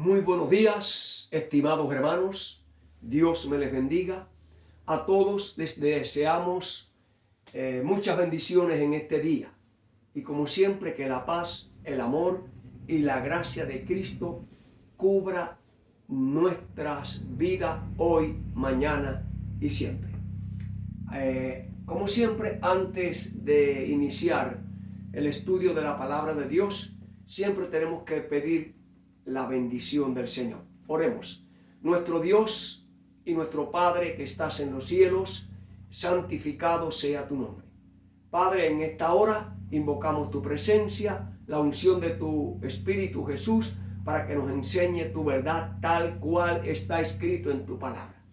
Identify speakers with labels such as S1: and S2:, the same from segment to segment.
S1: Muy buenos días, estimados hermanos. Dios me les bendiga. A todos les deseamos muchas bendiciones en este día. Y como siempre, que la paz, el amor y la gracia de Cristo cubra nuestras vidas hoy, mañana y siempre. Como siempre, antes de iniciar el estudio de la palabra de Dios, siempre tenemos que pedir la bendición del Señor. Oremos. Nuestro Dios y nuestro Padre que estás en los cielos, santificado sea tu nombre. Padre, en esta hora invocamos tu presencia, la unción de tu Espíritu Jesús, para que nos enseñe tu verdad tal cual está escrito en tu palabra.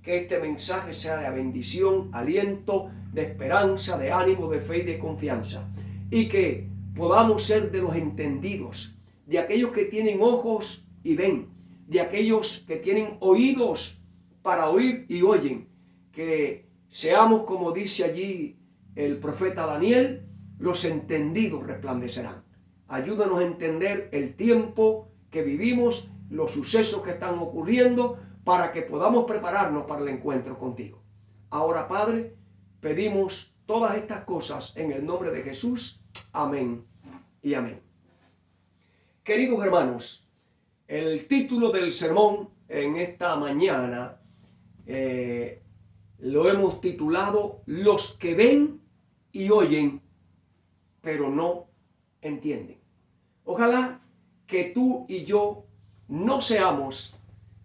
S1: Que este mensaje sea de bendición, aliento, de esperanza, de ánimo, de fe y de confianza. Y que podamos ser de los entendidos, de aquellos que tienen ojos y ven, de aquellos que tienen oídos para oír y oyen. Que seamos, como dice allí el profeta Daniel, los entendidos resplandecerán. Ayúdanos a entender el tiempo que vivimos, los sucesos que están ocurriendo, para que podamos prepararnos para el encuentro contigo. Ahora, Padre, pedimos todas estas cosas en el nombre de Jesús. Amén y amén. Queridos hermanos, el título del sermón en esta mañana lo hemos titulado Los que ven y oyen, pero no entienden. Ojalá que tú y yo no seamos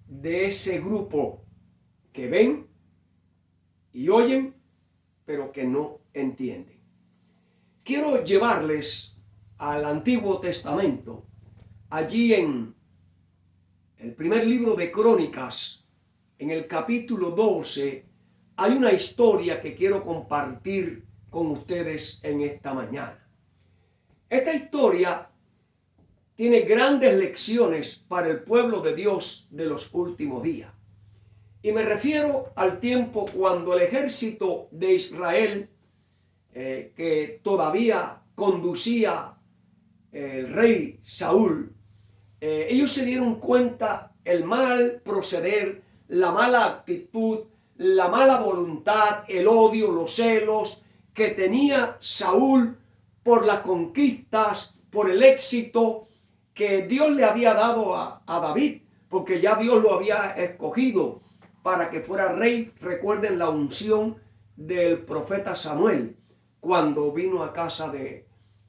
S1: de ese grupo que ven y oyen, pero que no entienden. Quiero llevarles al Antiguo Testamento. Allí en el primer libro de Crónicas, en el capítulo 12, hay una historia que quiero compartir con ustedes en esta mañana. Esta historia tiene grandes lecciones para el pueblo de Dios de los últimos días. Y me refiero al tiempo cuando el ejército de Israel, que todavía conducía el rey Saúl, ellos se dieron cuenta el mal proceder, la mala actitud, la mala voluntad, el odio, los celos que tenía Saúl por las conquistas, por el éxito que Dios le había dado a David, porque ya Dios lo había escogido para que fuera rey. Recuerden la unción del profeta Samuel cuando vino a casa de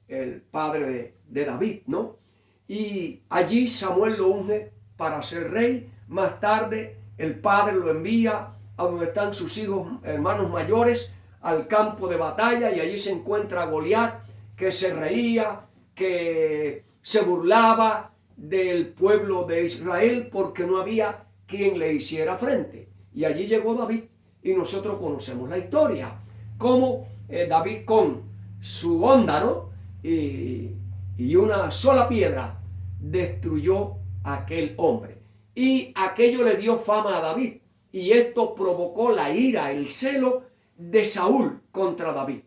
S1: el padre de David, ¿no? Y allí Samuel lo unge para ser rey. Más tarde el padre lo envía a donde están sus hijos, hermanos mayores, al campo de batalla, y allí se encuentra Goliat, que se reía, que se burlaba del pueblo de Israel porque no había quien le hiciera frente. Y allí llegó David, y nosotros conocemos la historia, cómo David con su honda, ¿no?, y una sola piedra destruyó a aquel hombre. Y aquello le dio fama a David, y esto provocó la ira, el celo de Saúl contra David.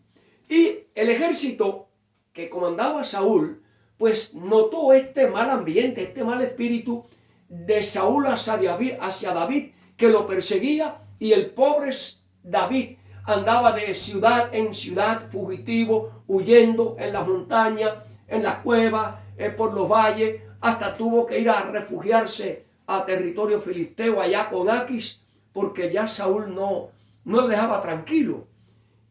S1: Y el ejército que comandaba Saúl, pues notó este mal ambiente, este mal espíritu de Saúl hacia David, que lo perseguía, y el pobre David andaba de ciudad en ciudad fugitivo, huyendo en las montañas, en las cuevas, por los valles, hasta tuvo que ir a refugiarse a territorio filisteo allá con Aquis, porque ya Saúl no lo dejaba tranquilo.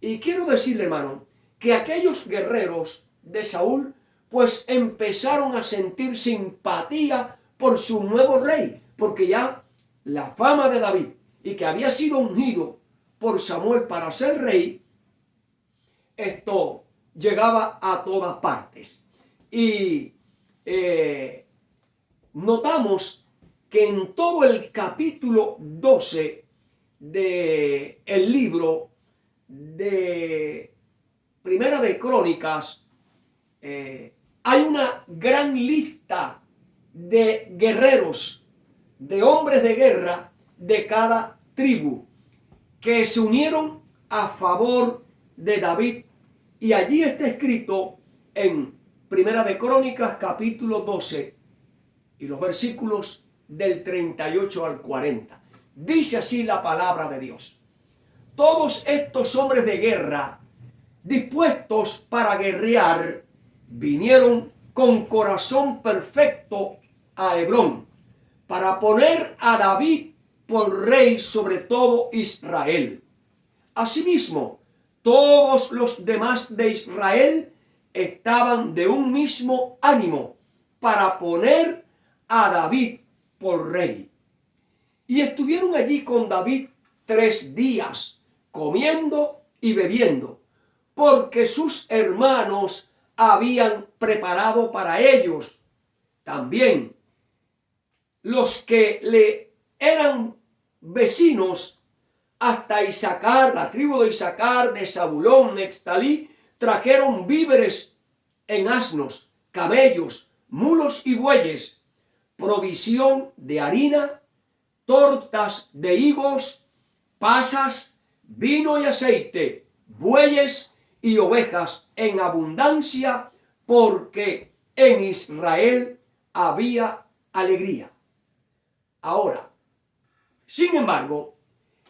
S1: Y quiero decirle, hermano, que aquellos guerreros de Saúl pues empezaron a sentir simpatía por su nuevo rey, porque ya la fama de David, y que había sido ungido por Samuel para ser rey, esto llegaba a todas partes. Y notamos que en todo el capítulo 12 del libro de Primera de Crónicas, hay una gran lista de guerreros, de hombres de guerra de cada tribu, que se unieron a favor de David. Y allí está escrito en Primera de Crónicas, capítulo 12, y los versículos del 38 al 40. Dice así la palabra de Dios. Todos estos hombres de guerra, dispuestos para guerrear, vinieron con corazón perfecto a Hebrón para poner a David por rey sobre todo Israel. Asimismo, todos los demás de Israel estaban de un mismo ánimo para poner a David por rey. Y estuvieron allí con David 3 días, comiendo y bebiendo, porque sus hermanos habían preparado para ellos. También los que le eran vecinos hasta Isaacar, la tribu de Isaacar, de Zabulón, Neftalí, trajeron víveres en asnos, camellos, mulos y bueyes, provisión de harina, tortas de higos, pasas, vino y aceite, bueyes y ovejas en abundancia, porque en Israel había alegría. Ahora, sin embargo,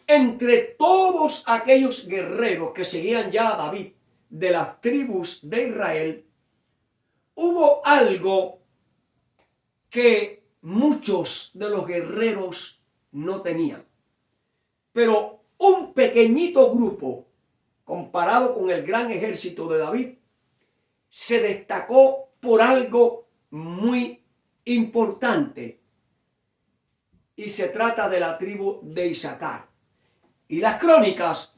S1: entre todos aquellos guerreros que seguían ya a David de las tribus de Israel, hubo algo que muchos de los guerreros no tenían. Pero un pequeñito grupo, comparado con el gran ejército de David, se destacó por algo muy importante. Y se trata de la tribu de Isaacar. Y las Crónicas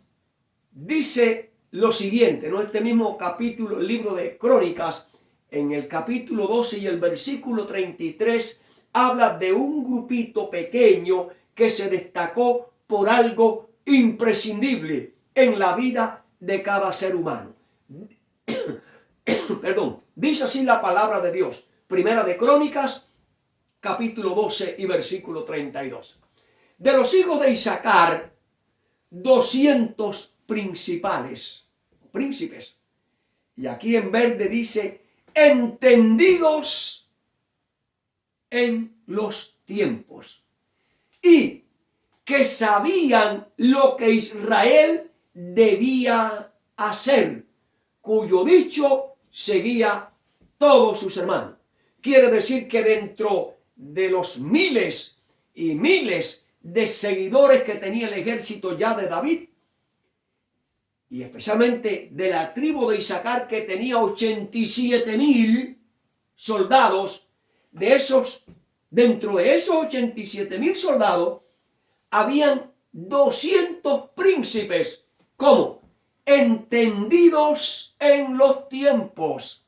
S1: dice lo siguiente, ¿no? Este mismo capítulo, el libro de Crónicas, en el capítulo 12 y el versículo 33, habla de un grupito pequeño que se destacó por algo imprescindible en la vida de cada ser humano. Perdón, dice así la palabra de Dios. Primera de Crónicas, capítulo 12 y versículo 32. De los hijos de Isaacar, 200 príncipes. Y aquí en verde dice, entendidos en los tiempos. Y que sabían lo que Israel debía hacer, cuyo dicho seguía todos sus hermanos. Quiere decir que dentro de los miles y miles de seguidores que tenía el ejército ya de David, y especialmente de la tribu de Isaacar, que tenía 87,000 soldados, dentro de esos 87,000 soldados, habían 200 príncipes, como entendidos en los tiempos,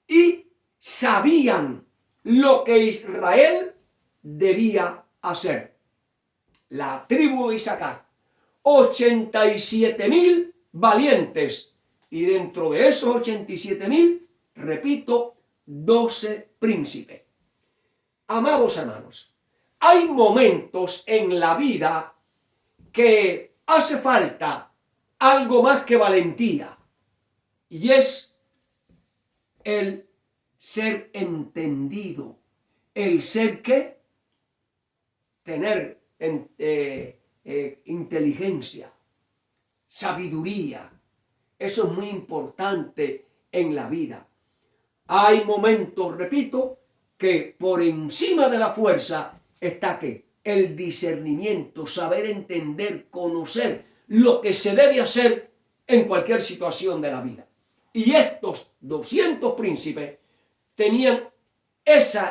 S1: y sabían lo que Israel debía hacer. La tribu de Isaacar, 87,000 valientes, y dentro de esos 87,000, repito, 12 príncipes. Amados hermanos, hay momentos en la vida que hace falta algo más que valentía, y es el ser entendido, el ser que tener inteligencia, sabiduría. Eso es muy importante en la vida. Hay momentos, repito, que por encima de la fuerza está que el discernimiento, saber entender, conocer lo que se debe hacer en cualquier situación de la vida. Y estos 200 príncipes tenían ese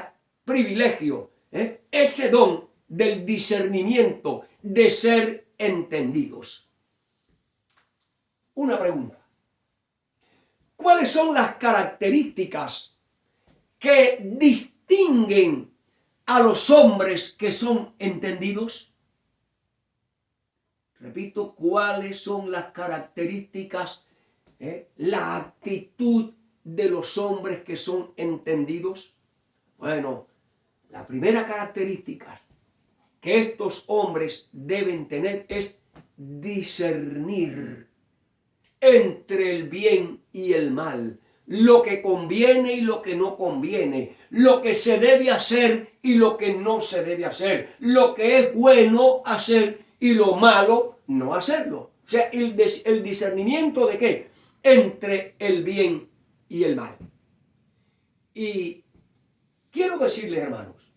S1: privilegio, ese don del discernimiento, de ser entendidos. Una pregunta. ¿Cuáles son las características que distinguen a los hombres que son entendidos? Repito, ¿cuáles son las características, la actitud de los hombres que son entendidos? Bueno, la primera característica que estos hombres deben tener es discernir entre el bien y el mal, lo que conviene y lo que no conviene, lo que se debe hacer y lo que no se debe hacer, lo que es bueno hacer y lo malo no hacerlo. O sea, el discernimiento de qué? Entre el bien y el mal. Y quiero decirles, hermanos,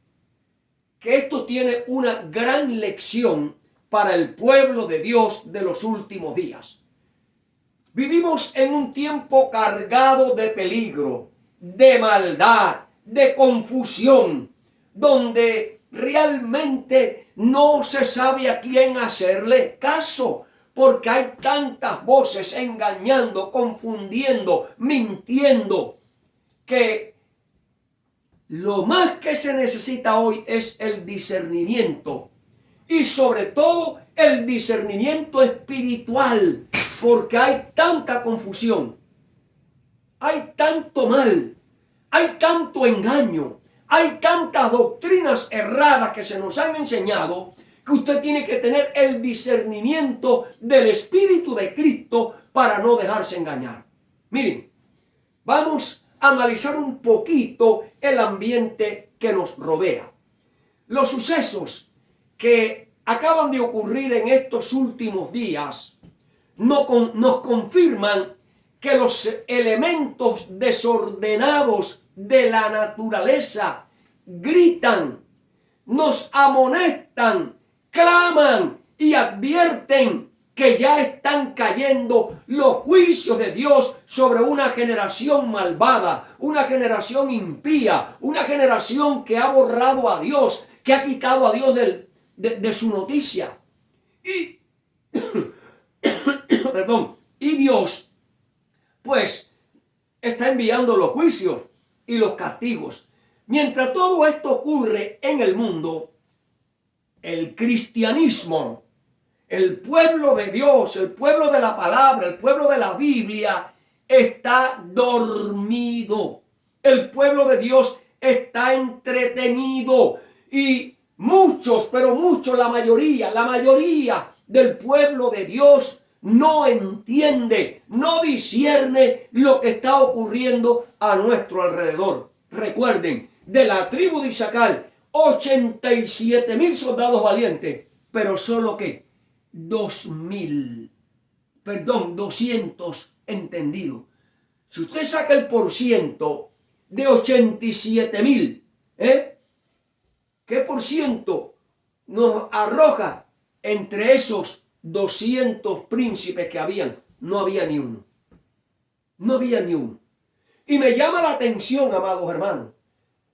S1: que esto tiene una gran lección para el pueblo de Dios de los últimos días. Vivimos en un tiempo cargado de peligro, de maldad, de confusión, donde realmente no se sabe a quién hacerle caso, porque hay tantas voces engañando, confundiendo, mintiendo, que lo más que se necesita hoy es el discernimiento y sobre todo el discernimiento espiritual, porque hay tanta confusión, hay tanto mal, hay tanto engaño, hay tantas doctrinas erradas que se nos han enseñado que usted tiene que tener el discernimiento del Espíritu de Cristo para no dejarse engañar. Miren, vamos a analizar un poquito el ambiente que nos rodea. Los sucesos que acaban de ocurrir en estos últimos días nos confirman que los elementos desordenados de la naturaleza gritan, nos amonestan, claman y advierten que ya están cayendo los juicios de Dios sobre una generación malvada, una generación impía, una generación que ha borrado a Dios, que ha quitado a Dios de su noticia. Y, perdón, y Dios, pues, está enviando los juicios y los castigos. Mientras todo esto ocurre en el mundo, el cristianismo, el pueblo de Dios, el pueblo de la palabra, el pueblo de la Biblia, está dormido. El pueblo de Dios está entretenido. Y muchos, pero muchos, la mayoría del pueblo de Dios no entiende, no discierne lo que está ocurriendo a nuestro alrededor. Recuerden, de la tribu de Isaacar, 87,000 soldados valientes, pero solo que 200 entendidos. Si usted saca el porciento de 87,000, ¿qué porciento nos arroja entre esos 200 príncipes que habían? No había ni uno. No había ni uno. Y me llama la atención, amados hermanos,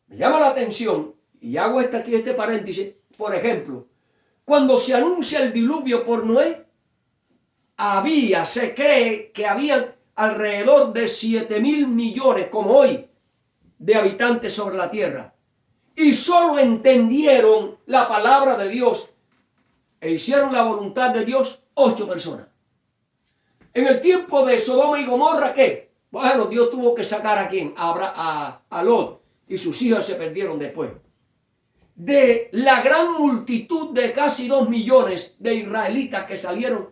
S1: me llama la atención, y hago este paréntesis, por ejemplo, cuando se anuncia el diluvio por Noé, se cree que habían alrededor de 7,000 millones, como hoy, de habitantes sobre la tierra. Y solo entendieron la palabra de Dios e hicieron la voluntad de Dios 8 personas. En el tiempo de Sodoma y Gomorra, ¿qué? Bueno, Dios tuvo que sacar a quién, a Lot, y sus hijos se perdieron después. De la gran multitud de casi 2 millones de israelitas que salieron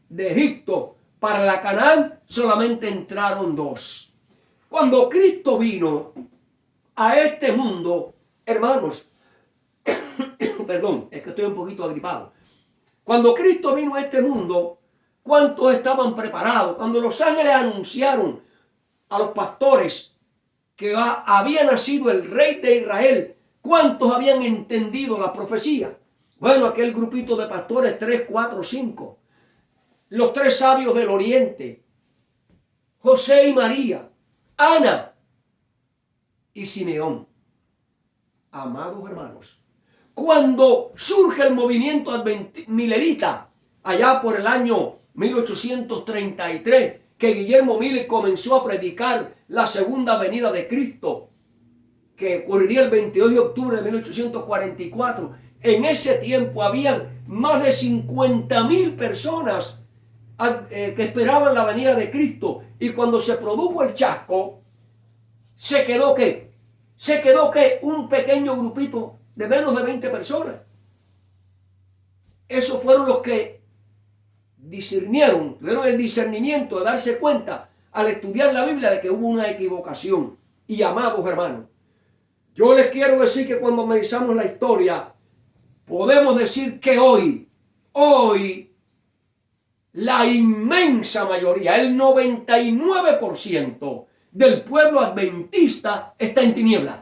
S1: de Egipto para la Canaán, solamente entraron 2. Cuando Cristo vino a este mundo, hermanos, perdón, es que estoy un poquito agripado. Cuando Cristo vino a este mundo, ¿cuántos estaban preparados? Cuando los ángeles anunciaron a los pastores que había nacido el rey de Israel, ¿cuántos habían entendido la profecía? Bueno, aquel grupito de pastores, 3, 4, 5. Los 3 sabios del oriente, José y María, Ana y Simeón. Amados hermanos, cuando surge el movimiento milerita, allá por el año 1833, que Guillermo Miller comenzó a predicar la segunda venida de Cristo, que ocurriría el 22 de octubre de 1844, en ese tiempo habían más de 50,000 personas que esperaban la venida de Cristo. Y cuando se produjo el chasco, se quedó ¿qué? Se quedó ¿qué? Un pequeño grupito de menos de 20 personas. Esos fueron los que discernieron, tuvieron el discernimiento de darse cuenta. al estudiar la Biblia de que hubo una equivocación. Y amados hermanos, yo les quiero decir que cuando analizamos la historia, podemos decir que hoy, la inmensa mayoría, el 99% del pueblo adventista está en tinieblas.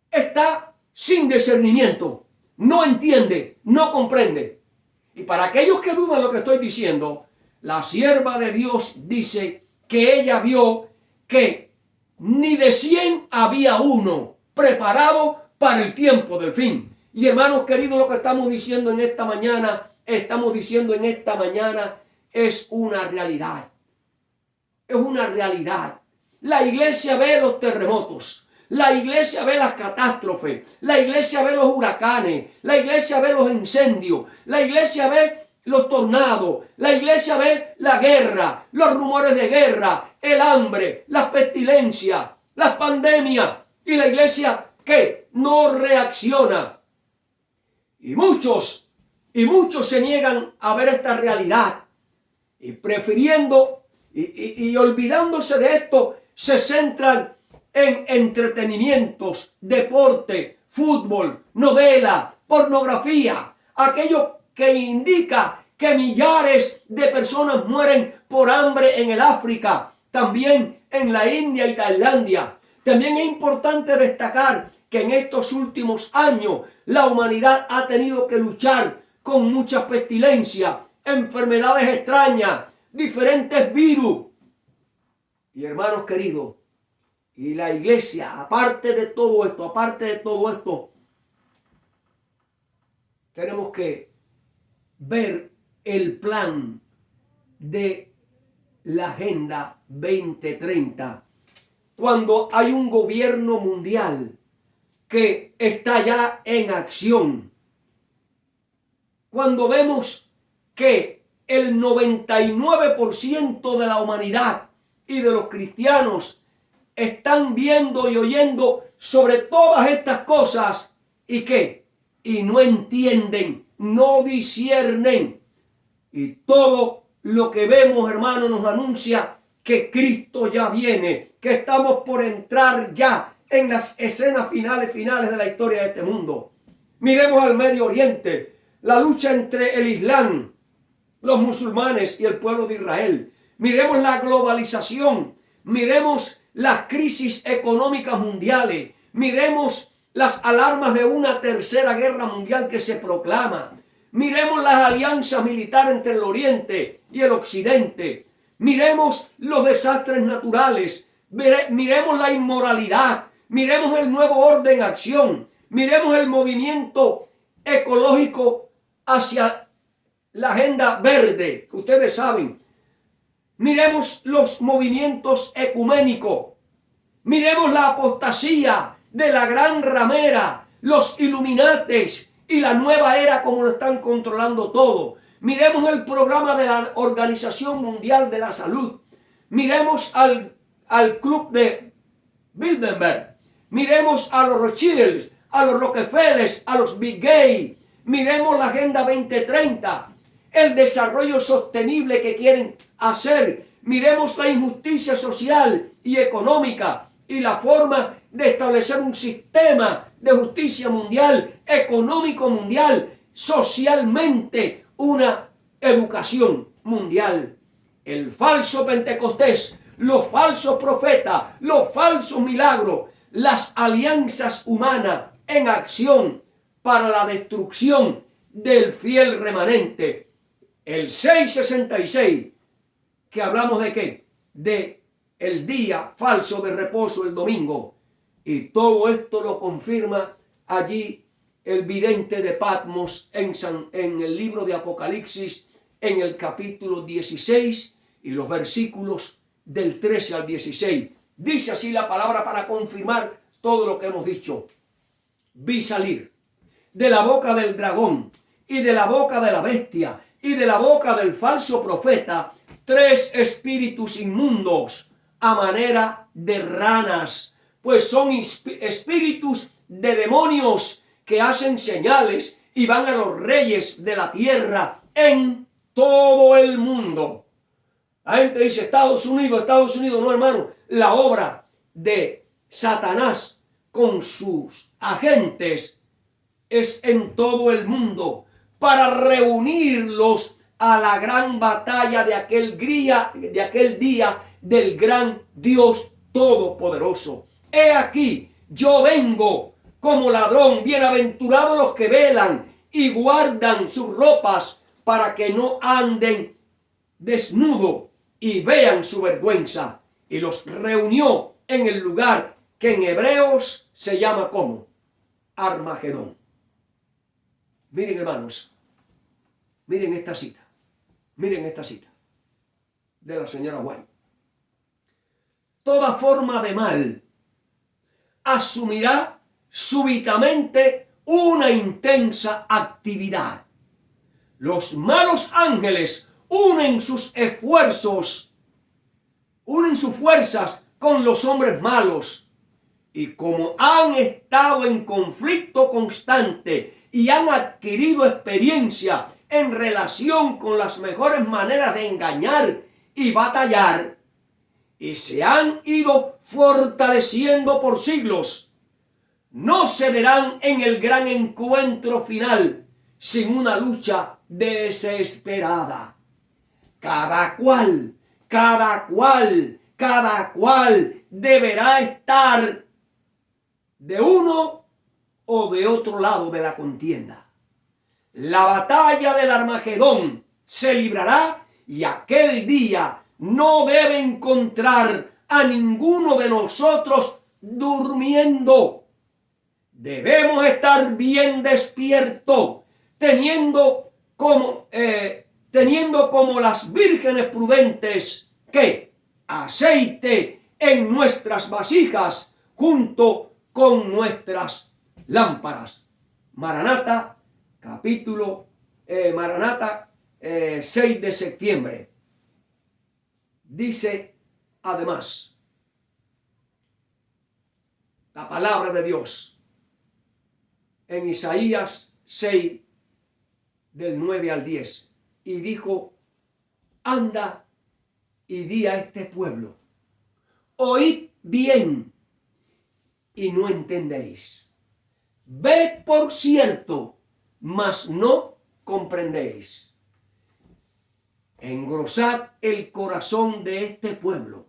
S1: Está sin discernimiento, no entiende, no comprende. Y para aquellos que dudan lo que estoy diciendo, la sierva de Dios dice que ella vio que ni de 100 había uno preparado para el tiempo del fin. Y hermanos queridos, lo que estamos diciendo en esta mañana, es una realidad. Es una realidad. La iglesia ve los terremotos. La iglesia ve las catástrofes, la iglesia ve los huracanes, la iglesia ve los incendios, la iglesia ve los tornados, la iglesia ve la guerra, los rumores de guerra, el hambre, las pestilencias, las pandemias, y la iglesia que no reacciona. Y muchos se niegan a ver esta realidad y prefiriendo y olvidándose de esto, se centran en entretenimientos, deporte, fútbol, novela, pornografía, aquello que indica que millares de personas mueren por hambre en el África, también en la India y Tailandia. También es importante destacar que en estos últimos años la humanidad ha tenido que luchar con muchas pestilencias, enfermedades extrañas, diferentes virus. Y hermanos queridos, y la iglesia, aparte de todo esto, tenemos que ver el plan de la Agenda 2030. Cuando hay un gobierno mundial que está ya en acción, cuando vemos que el 99% de la humanidad y de los cristianos están viendo y oyendo sobre todas estas cosas y no entienden, no disciernen. Y todo lo que vemos, hermano, nos anuncia que Cristo ya viene, que estamos por entrar ya en las escenas finales de la historia de este mundo. Miremos al Medio Oriente, la lucha entre el Islam, los musulmanes y el pueblo de Israel. Miremos la globalización, miremos las crisis económicas mundiales, miremos las alarmas de una tercera guerra mundial que se proclama, miremos las alianzas militares entre el Oriente y el Occidente, miremos los desastres naturales, miremos la inmoralidad, miremos el nuevo orden en acción, miremos el movimiento ecológico hacia la agenda verde, ustedes saben. Miremos los movimientos ecuménicos. Miremos la apostasía de la gran ramera, los Illuminates y la nueva era como lo están controlando todo. Miremos el programa de la Organización Mundial de la Salud. Miremos al Club de Bilderberg. Miremos a los Rothschilds, a los Rockefellers, a los Big Gay. Miremos la Agenda 2030. El desarrollo sostenible que quieren hacer. Miremos la injusticia social y económica y la forma de establecer un sistema de justicia mundial, económico mundial, socialmente una educación mundial. El falso Pentecostés, los falsos profetas, los falsos milagros, las alianzas humanas en acción para la destrucción del fiel remanente. El 666, que hablamos de qué? De el día falso de reposo, el domingo. Y todo esto lo confirma allí el vidente de Patmos en el libro de Apocalipsis, en el capítulo 16 y los versículos del 13 al 16. Dice así la palabra para confirmar todo lo que hemos dicho. Vi salir de la boca del dragón y de la boca de la bestia y de la boca del falso profeta 3 espíritus inmundos a manera de ranas, pues son espíritus de demonios que hacen señales y van a los reyes de la tierra en todo el mundo. La gente dice Estados Unidos, no, hermano. La obra de Satanás con sus agentes es en todo el mundo para reunirlos a la gran batalla de aquel día del gran Dios Todopoderoso. He aquí, yo vengo como ladrón. Bienaventurados los que velan y guardan sus ropas para que no anden desnudo y vean su vergüenza. Y los reunió en el lugar que en hebreos se llama como Armagedón. Miren, hermanos, miren esta cita de la señora White. Toda forma de mal asumirá súbitamente una intensa actividad. Los malos ángeles unen sus fuerzas con los hombres malos, y como han estado en conflicto constante y han adquirido experiencia en relación con las mejores maneras de engañar y batallar, y se han ido fortaleciendo por siglos, no cederán en el gran encuentro final sin una lucha desesperada. Cada cual deberá estar de uno o de otro lado de la contienda. La batalla del Armagedón se librará y aquel día no debe encontrar a ninguno de nosotros durmiendo. Debemos estar bien despiertos, teniendo como las vírgenes prudentes que aceite en nuestras vasijas junto con nuestras lámparas. Maranata, 6 de septiembre. Dice además la palabra de Dios en Isaías 6 del 9 al 10, y dijo: anda y di a este pueblo, oíd bien y no entendéis, ved por cierto, mas no comprendéis. Engrosad el corazón de este pueblo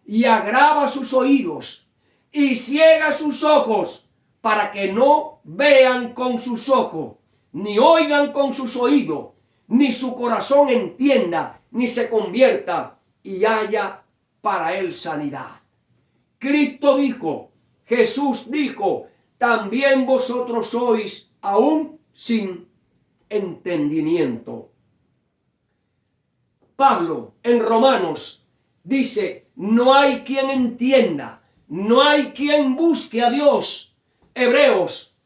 S1: y agrava sus oídos y ciega sus ojos, para que no vean con sus ojos, ni oigan con sus oídos, ni su corazón entienda, ni se convierta y haya para él sanidad. Cristo dijo, Jesús dijo: también vosotros sois aún sin entendimiento. Pablo en Romanos dice: no hay quien entienda, no hay quien busque a Dios. Hebreos,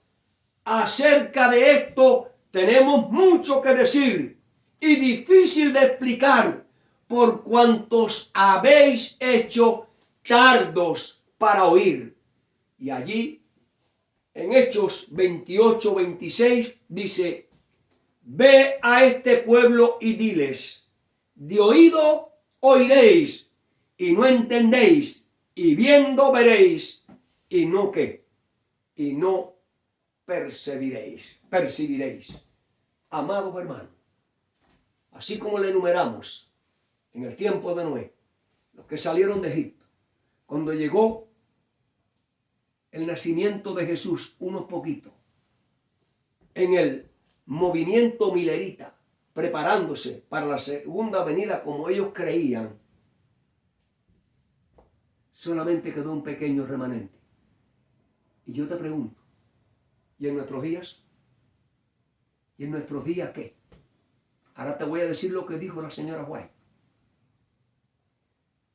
S1: acerca de esto tenemos mucho que decir y difícil de explicar, por cuantos habéis hecho tardos para oír. Y allí en Hechos 28-26 dice: ve a este pueblo y diles, de oído oiréis y no entendéis, y viendo veréis y no percibiréis. Amados hermanos, así como le enumeramos en el tiempo de Noé, los que salieron de Egipto, cuando llegó el nacimiento de Jesús, unos poquitos, en el movimiento milerita, preparándose para la segunda venida como ellos creían, solamente quedó un pequeño remanente. Y yo te pregunto, ¿y en nuestros días? ¿Y en nuestros días qué? Ahora te voy a decir lo que dijo la señora White.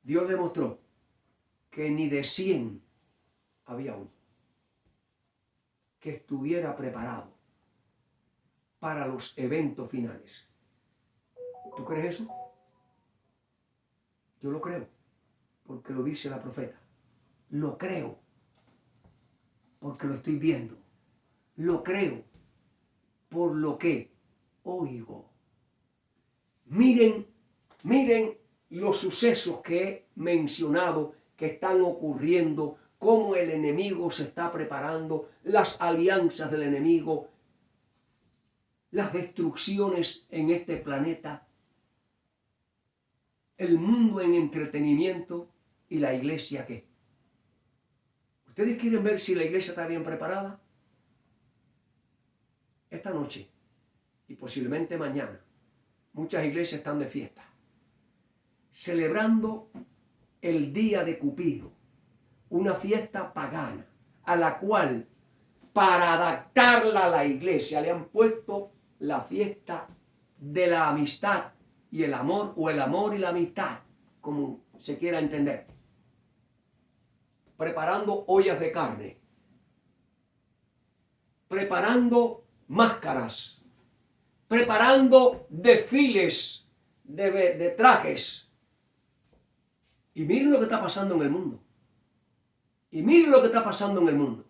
S1: Dios demostró que ni de 100 había uno que estuviera preparado para los eventos finales. ¿Tú crees eso? Yo lo creo, porque lo dice la profeta. Lo creo, porque lo estoy viendo. Lo creo, por lo que oigo. Miren los sucesos que he mencionado que están ocurriendo, cómo el enemigo se está preparando, las alianzas del enemigo, las destrucciones en este planeta, el mundo en entretenimiento y la iglesia ¿qué? ¿Ustedes quieren ver si la iglesia está bien preparada? Esta noche y posiblemente mañana, muchas iglesias están de fiesta, celebrando el día de Cupido, una fiesta pagana, a la cual, para adaptarla a la iglesia, le han puesto la fiesta de la amistad y el amor, o el amor y la amistad, como se quiera entender. Preparando ollas de carne, preparando máscaras, preparando desfiles de trajes. Y miren lo que está pasando en el mundo. Y miren lo que está pasando en el mundo.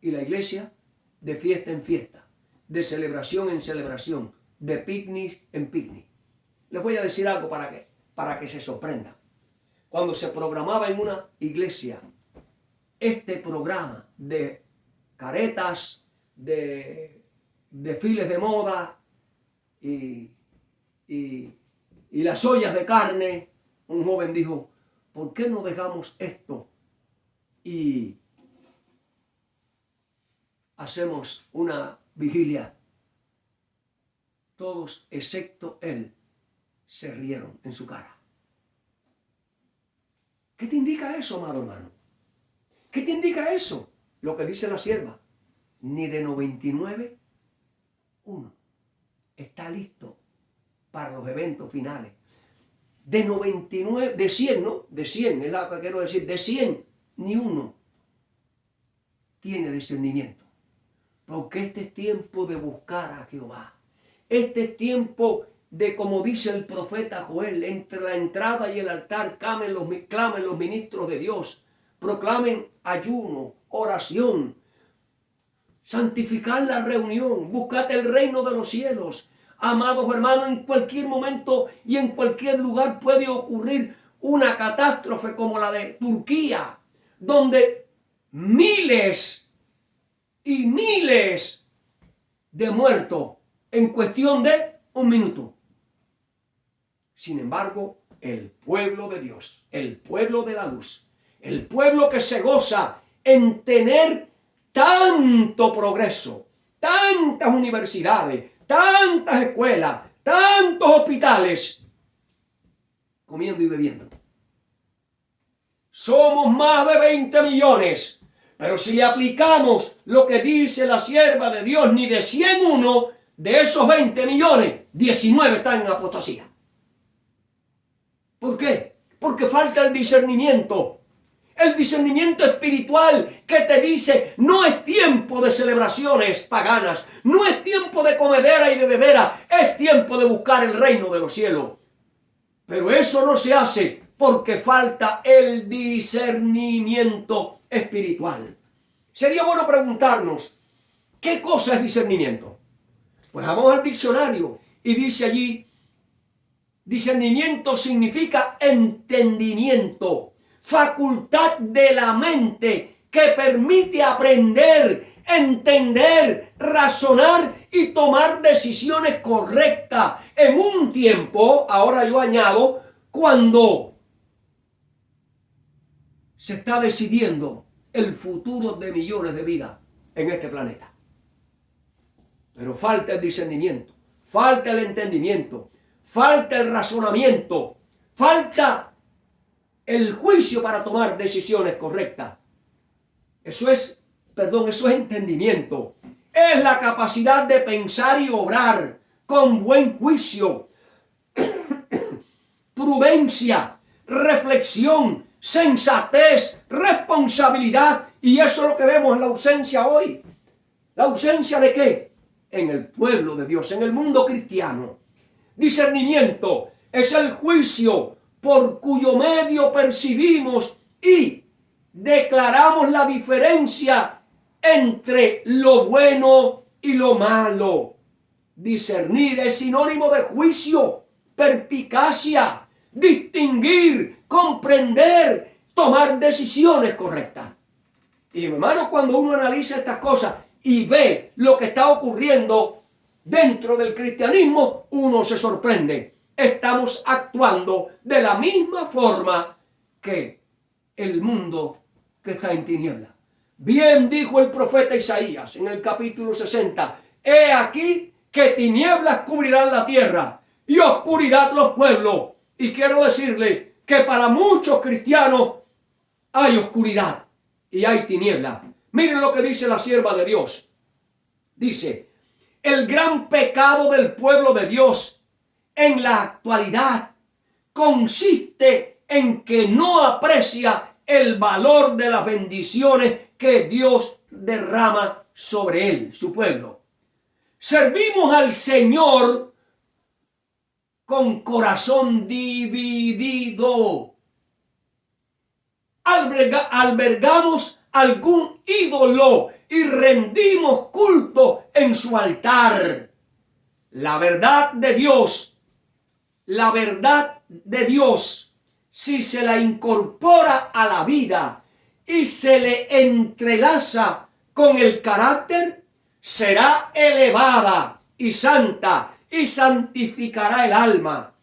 S1: Y la iglesia de fiesta en fiesta, de celebración en celebración, de picnic en picnic. Les voy a decir algo para que se sorprendan. Cuando se programaba en una iglesia este programa de caretas, de desfiles de moda y las ollas de carne, un joven dijo, ¿por qué no dejamos esto y hacemos una vigilia? Todos, excepto él, se rieron en su cara. ¿Qué te indica eso, amado hermano? ¿Qué te indica eso? Lo que dice la sierva. Ni de 99, uno está listo para los eventos finales. De 99, de 100, ¿no? De 100, es lo que quiero decir. De 100, ni uno tiene discernimiento. Porque este es tiempo de buscar a Jehová. Este es tiempo de, como dice el profeta Joel, entre la entrada y el altar clamen los ministros de Dios. Proclamen ayuno, oración, santificar la reunión, buscad el reino de los cielos. Amados hermanos, en cualquier momento y en cualquier lugar puede ocurrir una catástrofe como la de Turquía, donde miles y miles de muertos en cuestión de un minuto. Sin embargo, el pueblo de Dios, el pueblo de la luz, el pueblo que se goza en tener tanto progreso, tantas universidades, tantas escuelas, tantos hospitales, comiendo y bebiendo. Somos más de 20 millones, pero si le aplicamos lo que dice la sierva de Dios, ni de 101 de esos 20 millones, 19 están en apostasía. ¿Por qué? Porque falta el discernimiento. El discernimiento espiritual que te dice, no es tiempo de celebraciones paganas, no es tiempo de comedera y de bebera, es tiempo de buscar el reino de los cielos. Pero eso no se hace porque falta el discernimiento espiritual. Sería bueno preguntarnos, ¿qué cosa es discernimiento? Pues vamos al diccionario y dice allí, discernimiento significa entendimiento, facultad de la mente que permite aprender, entender, razonar y tomar decisiones correctas en un tiempo, ahora yo añado, cuando se está decidiendo el futuro de millones de vidas en este planeta. Pero falta el discernimiento, falta el entendimiento, falta el razonamiento, falta el juicio para tomar decisiones correctas. Eso es entendimiento. Es la capacidad de pensar y obrar con buen juicio, prudencia, reflexión, sensatez, responsabilidad. Y eso es lo que vemos en la ausencia hoy. ¿La ausencia de qué? En el pueblo de Dios, en el mundo cristiano. Discernimiento es el juicio por cuyo medio percibimos y declaramos la diferencia entre lo bueno y lo malo. Discernir es sinónimo de juicio, perspicacia, distinguir, comprender, tomar decisiones correctas. Y hermano, cuando uno analiza estas cosas y ve lo que está ocurriendo dentro del cristianismo, uno se sorprende. Estamos actuando de la misma forma que el mundo que está en tinieblas. Bien dijo el profeta Isaías en el capítulo 60, he aquí que tinieblas cubrirán la tierra y oscuridad los pueblos. Y quiero decirle que para muchos cristianos hay oscuridad y hay tinieblas. Miren lo que dice la sierva de Dios. Dice, el gran pecado del pueblo de Dios en la actualidad consiste en que no aprecia el valor de las bendiciones que Dios derrama sobre él, su pueblo. Servimos al Señor con corazón dividido. Albergamos algún ídolo y rendimos culto en su altar. La verdad de Dios, si se la incorpora a la vida y se le entrelaza con el carácter, será elevada y santa y santificará el alma.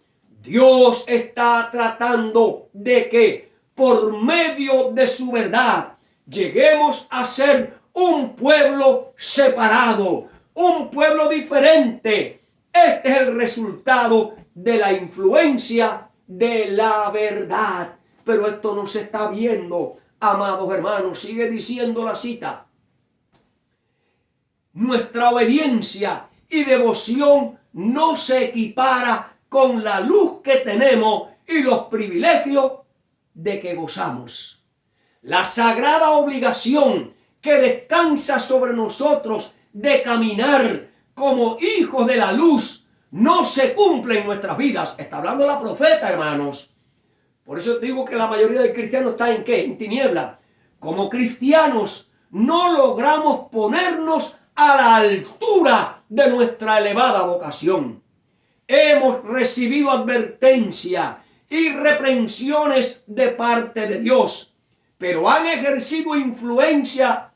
S1: Dios está tratando de que por medio de su verdad lleguemos a ser un pueblo separado, un pueblo diferente. Este es el resultado de la influencia de la verdad. Pero esto no se está viendo, amados hermanos. Sigue diciendo la cita. Nuestra obediencia y devoción no se equipara con la luz que tenemos y los privilegios de que gozamos. La sagrada obligación que descansa sobre nosotros de caminar como hijos de la luz no se cumple en nuestras vidas. Está hablando la profeta, hermanos. Por eso digo que la mayoría de cristianos está ¿en qué? En tiniebla. Como cristianos no logramos ponernos a la altura de nuestra elevada vocación. Hemos recibido advertencia y reprensiones de parte de Dios, pero han ejercido influencia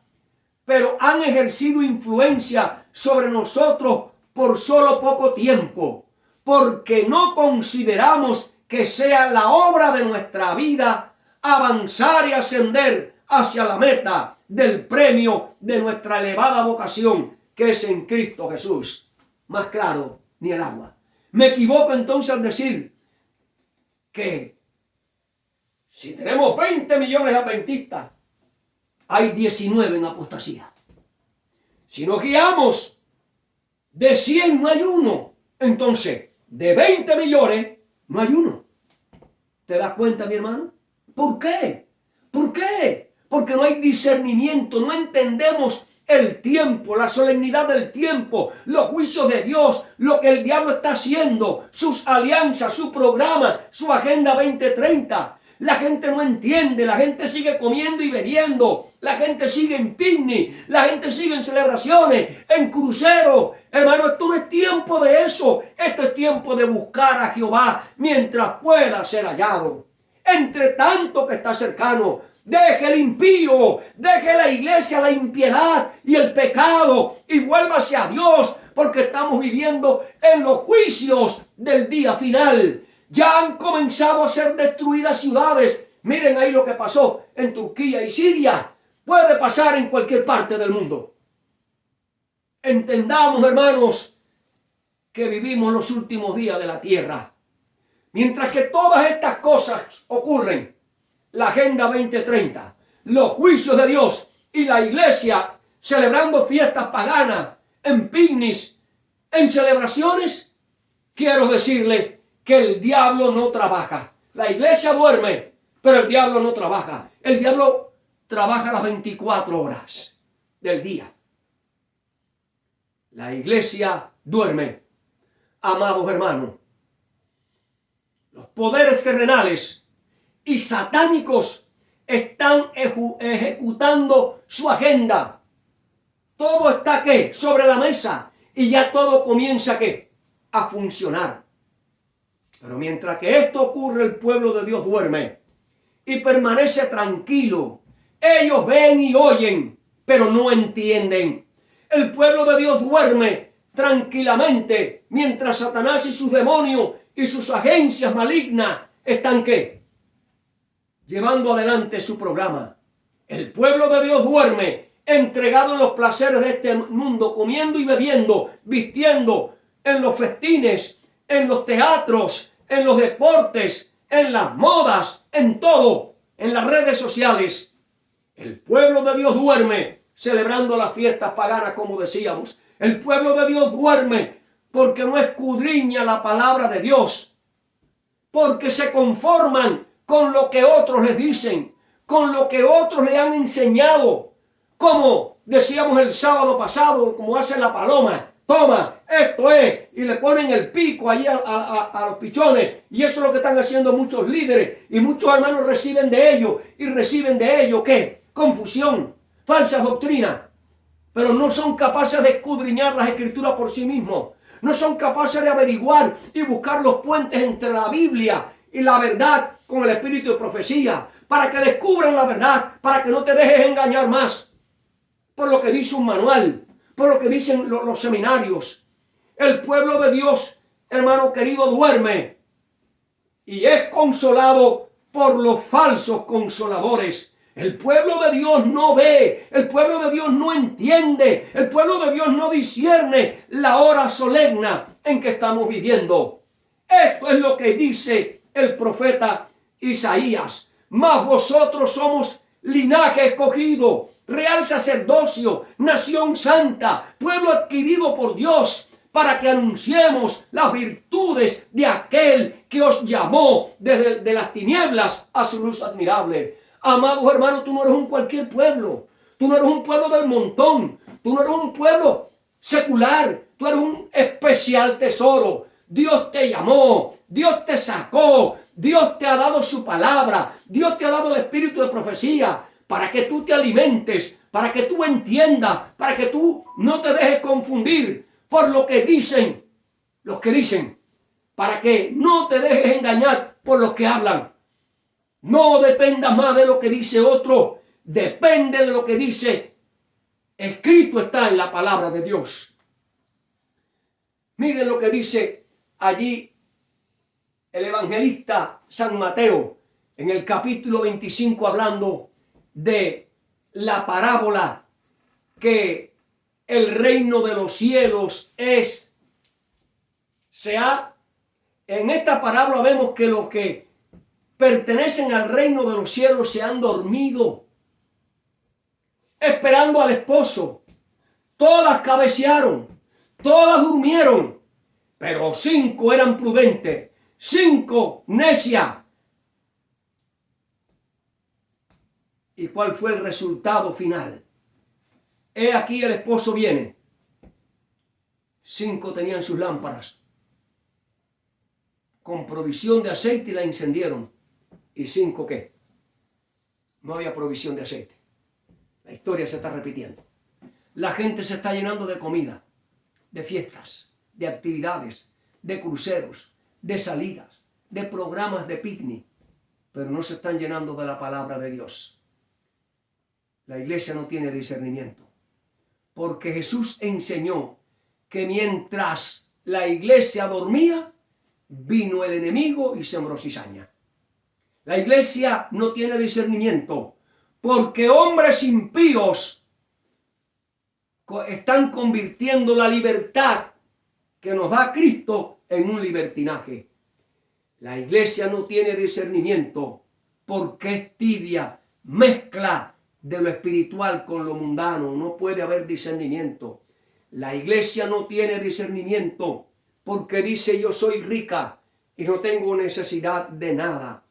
S1: sobre nosotros por solo poco tiempo, porque no consideramos que sea la obra de nuestra vida avanzar y ascender hacia la meta del premio de nuestra elevada vocación, que es en Cristo Jesús. Más claro ni el agua. Me equivoco entonces al decir que si tenemos 20 millones de adventistas, hay 19 en apostasía. Si nos guiamos de 100 no hay uno. Entonces, de 20 millones no hay uno. ¿Te das cuenta, mi hermano? ¿Por qué? ¿Por qué? Porque no hay discernimiento, no entendemos el tiempo, la solemnidad del tiempo, los juicios de Dios, lo que el diablo está haciendo, sus alianzas, su programa, su agenda 2030. La gente no entiende, la gente sigue comiendo y bebiendo, la gente sigue en picnic, la gente sigue en celebraciones, en cruceros. Hermano, esto no es tiempo de eso, esto es tiempo de buscar a Jehová mientras pueda ser hallado. Entre tanto que está cercano, deje el impío, deje la iglesia, la impiedad y el pecado y vuélvase a Dios, porque estamos viviendo en los juicios del día final. Ya han comenzado a ser destruidas ciudades. Miren ahí lo que pasó en Turquía y Siria. Puede pasar en cualquier parte del mundo. Entendamos, hermanos, que vivimos los últimos días de la tierra. Mientras que todas estas cosas ocurren, la Agenda 2030, los juicios de Dios y la iglesia celebrando fiestas paganas, en picnics, en celebraciones, quiero decirle que el diablo no trabaja. La iglesia duerme, pero el diablo no trabaja. El diablo trabaja las 24 horas del día. La iglesia duerme. Amados hermanos, los poderes terrenales y satánicos están ejecutando su agenda. Todo está ¿qué? Sobre la mesa y ya todo comienza ¿qué? A funcionar. Pero mientras que esto ocurre, el pueblo de Dios duerme y permanece tranquilo. Ellos ven y oyen, pero no entienden. El pueblo de Dios duerme tranquilamente mientras Satanás y sus demonios y sus agencias malignas están ¿qué? Llevando adelante su programa. El pueblo de Dios duerme entregado en los placeres de este mundo, comiendo y bebiendo, vistiendo, en los festines, en los teatros, en los deportes, en las modas, en todo, en las redes sociales. El pueblo de Dios duerme celebrando las fiestas paganas, como decíamos. El pueblo de Dios duerme porque no escudriña la palabra de Dios, porque se conforman con lo que otros les dicen, con lo que otros le han enseñado, como decíamos el sábado pasado, como hace la paloma. Toma, esto es, y le ponen el pico allí a los pichones, y eso es lo que están haciendo muchos líderes, y muchos hermanos reciben de ello, y reciben de ello, ¿qué? Confusión, falsas doctrinas, pero no son capaces de escudriñar las escrituras por sí mismos, no son capaces de averiguar y buscar los puentes entre la Biblia y la verdad con el espíritu de profecía, para que descubran la verdad, para que no te dejes engañar más por lo que dice un manual, por lo que dicen los seminarios. El pueblo de Dios, hermano querido, duerme y es consolado por los falsos consoladores. El pueblo de Dios no ve, el pueblo de Dios no entiende, el pueblo de Dios no discierne la hora solemne en que estamos viviendo. Esto es lo que dice el profeta Isaías. Mas vosotros somos linaje escogido, real sacerdocio, nación santa, pueblo adquirido por Dios, para que anunciemos las virtudes de aquel que os llamó desde las tinieblas a su luz admirable. Amados hermanos, tú no eres un cualquier pueblo, tú no eres un pueblo del montón, tú no eres un pueblo secular, tú eres un especial tesoro. Dios te llamó, Dios te sacó, Dios te ha dado su palabra, Dios te ha dado el espíritu de profecía, para que tú te alimentes, para que tú entiendas, para que tú no te dejes confundir por lo que dicen los que dicen, para que no te dejes engañar por los que hablan. No dependas más de lo que dice otro, depende de lo que dice. Escrito está en la palabra de Dios. Miren lo que dice allí el evangelista San Mateo en el capítulo 25, hablando de la parábola que el reino de los cielos es. En esta parábola vemos que los que pertenecen al reino de los cielos se han dormido, esperando al esposo. Todas cabecearon, todas durmieron, pero 5 eran prudentes, 5 necias. ¿Y cuál fue el resultado final? He aquí el esposo viene. 5 tenían sus lámparas con provisión de aceite y la encendieron. ¿Y 5 qué? No había provisión de aceite. La historia se está repitiendo. La gente se está llenando de comida, de fiestas, de actividades, de cruceros, de salidas, de programas de picnic, pero no se están llenando de la palabra de Dios. La iglesia no tiene discernimiento, porque Jesús enseñó que mientras la iglesia dormía, vino el enemigo y sembró cizaña. La iglesia no tiene discernimiento, porque hombres impíos están convirtiendo la libertad que nos da Cristo en un libertinaje. La iglesia no tiene discernimiento porque es tibia, mezcla de lo espiritual con lo mundano. No puede haber discernimiento. La iglesia no tiene discernimiento porque dice: yo soy rica y no tengo necesidad de nada.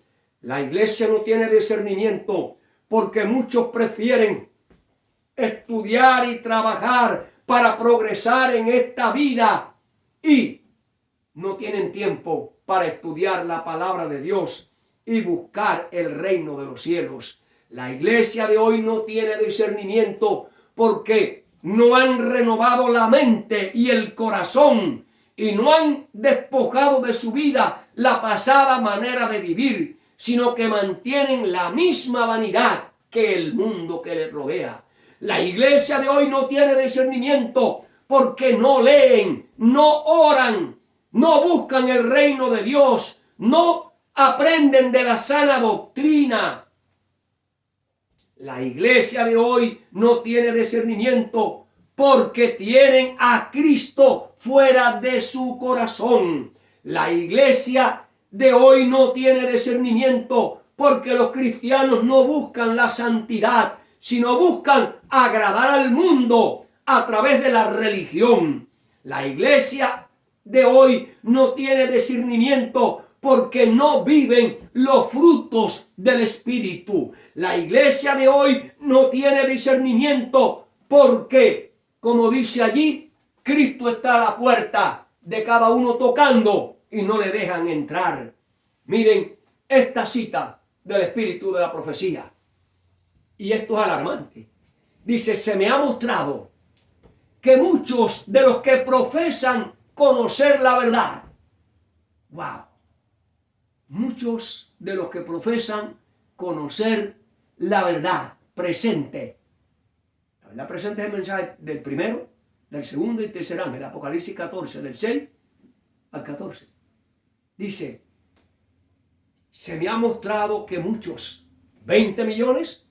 S1: La iglesia no tiene discernimiento porque muchos prefieren estudiar y trabajar para progresar en esta vida y no tienen tiempo para estudiar la palabra de Dios y buscar el reino de los cielos. La iglesia de hoy no tiene discernimiento porque no han renovado la mente y el corazón y no han despojado de su vida la pasada manera de vivir, sino que mantienen la misma vanidad que el mundo que les rodea. La iglesia de hoy no tiene discernimiento porque no leen, no oran, no buscan el reino de Dios, no aprenden de la sana doctrina. La iglesia de hoy no tiene discernimiento porque tienen a Cristo fuera de su corazón. La iglesia de hoy no tiene discernimiento porque los cristianos no buscan la santidad, sino buscan agradar al mundo a través de la religión. La iglesia de hoy no tiene discernimiento porque no viven los frutos del Espíritu. La iglesia de hoy no tiene discernimiento porque, como dice allí, Cristo está a la puerta de cada uno tocando y no le dejan entrar. Miren esta cita del espíritu de la profecía. Y esto es alarmante. Dice, se me ha mostrado que muchos de los que profesan conocer la verdad. Wow. Muchos de los que profesan conocer la verdad presente. La verdad presente es el mensaje del primero, del segundo y tercer ángel. Apocalipsis 14, del 6 al 14. Dice, se me ha mostrado que muchos, 20 millones